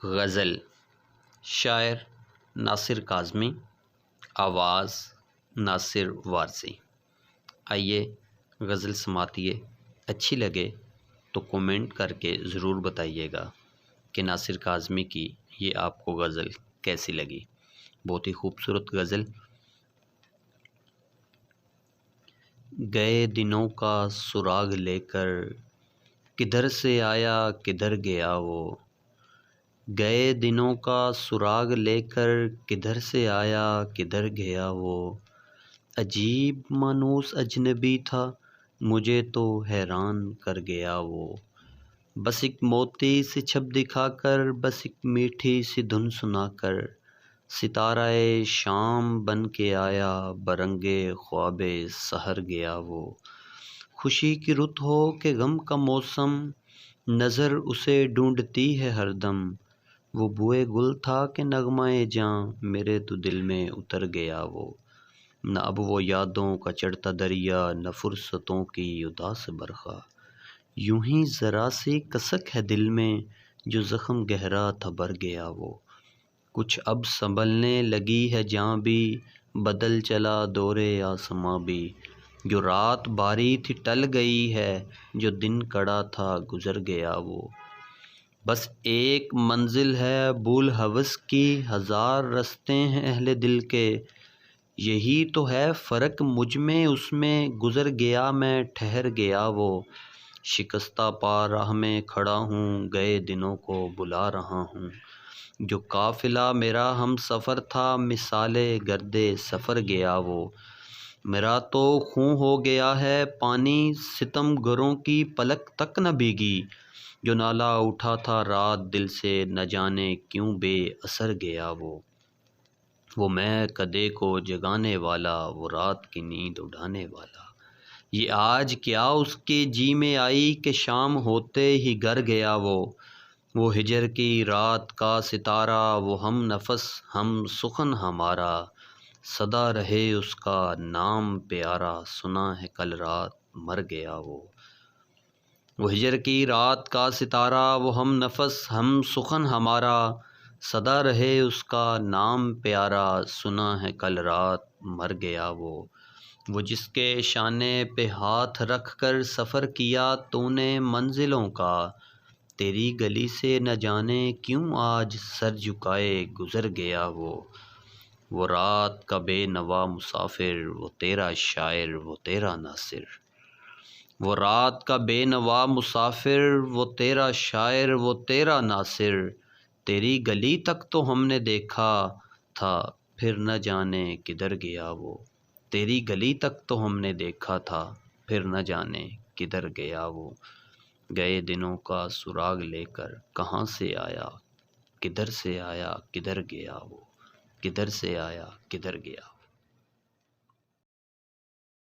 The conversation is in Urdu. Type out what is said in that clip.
غزل، شاعر ناصر کاظمی، آواز ناصر وارثی۔ آئیے غزل سماعتیے، اچھی لگے تو کومنٹ کر کے ضرور بتائیے گا کہ ناصر کاظمی کی یہ آپ کو غزل کیسی لگی۔ بہت ہی خوبصورت غزل۔ گئے دنوں کا سراغ لے کر کدھر سے آیا کدھر گیا وہ، گئے دنوں کا سراغ لے کر کدھر سے آیا کدھر گیا وہ، عجیب مانوس اجنبی تھا مجھے تو حیران کر گیا وہ، بس ایک موتی سی چھپ دکھا کر، بس ایک میٹھی سی دھن سنا کر، ستارہ شام بن کے آیا برنگے خواب سحر گیا وہ، خوشی کی رت ہو کہ غم کا موسم، نظر اسے ڈھونڈتی ہے ہر دم، وہ بوئے گل تھا کہ نغمہ جاں میرے تو دل میں اتر گیا وہ، نہ اب وہ یادوں کا چڑھتا دریا، نہ فرصتوں کی اداس برخا، یوں ہی ذرا سی کسک ہے دل میں جو زخم گہرا تھا بھر گیا وہ، کچھ اب سنبھلنے لگی ہے جاں بھی، بدل چلا دور آسماں بھی، جو رات باری تھی ٹل گئی ہے، جو دن کڑا تھا گزر گیا وہ، بس ایک منزل ہے بھول ہوس کی، ہزار رستے ہیں اہل دل کے، یہی تو ہے فرق مجھ میں اس میں، گزر گیا میں ٹھہر گیا وہ، شکستہ پا راہ میں کھڑا ہوں گئے دنوں کو بلا رہا ہوں، جو قافلہ میرا ہم سفر تھا مثال گرد سفر گیا وہ، میرا تو خوں ہو گیا ہے پانی ستم گروں کی پلک تک نہ بھیگی، جو نالا اٹھا تھا رات دل سے نہ جانے کیوں بے اثر گیا وہ میں کدے کو جگانے والا، وہ رات کی نیند اڑانے والا، یہ آج کیا اس کے جی میں آئی کہ شام ہوتے ہی گھر گیا وہ ہجر کی رات کا ستارہ، وہ ہم نفس ہم سخن ہمارا، سدا رہے اس کا نام پیارا، سنا ہے کل رات مر گیا وہ ہجر کی رات کا ستارہ، وہ ہم نفس ہم سخن ہمارا، سدا رہے اس کا نام پیارا، سنا ہے کل رات مر گیا وہ جس کے شانے پہ ہاتھ رکھ کر سفر کیا تو نے منزلوں کا، تیری گلی سے نہ جانے کیوں آج سر جھکائے گزر گیا وہ رات کا بے نوا مسافر، وہ تیرا شاعر وہ تیرا ناصر، وہ رات کا بے نوا مسافر، وہ تیرا شاعر وہ تیرا ناصر، تیری گلی تک تو ہم نے دیکھا تھا پھر نہ جانے کدھر گیا وہ، تیری گلی تک تو ہم نے دیکھا تھا پھر نہ جانے کدھر گیا وہ، گئے دنوں کا سراغ لے کر کہاں سے آیا کدھر سے آیا کدھر گیا وہ، کدھر سے آیا کدھر گیا۔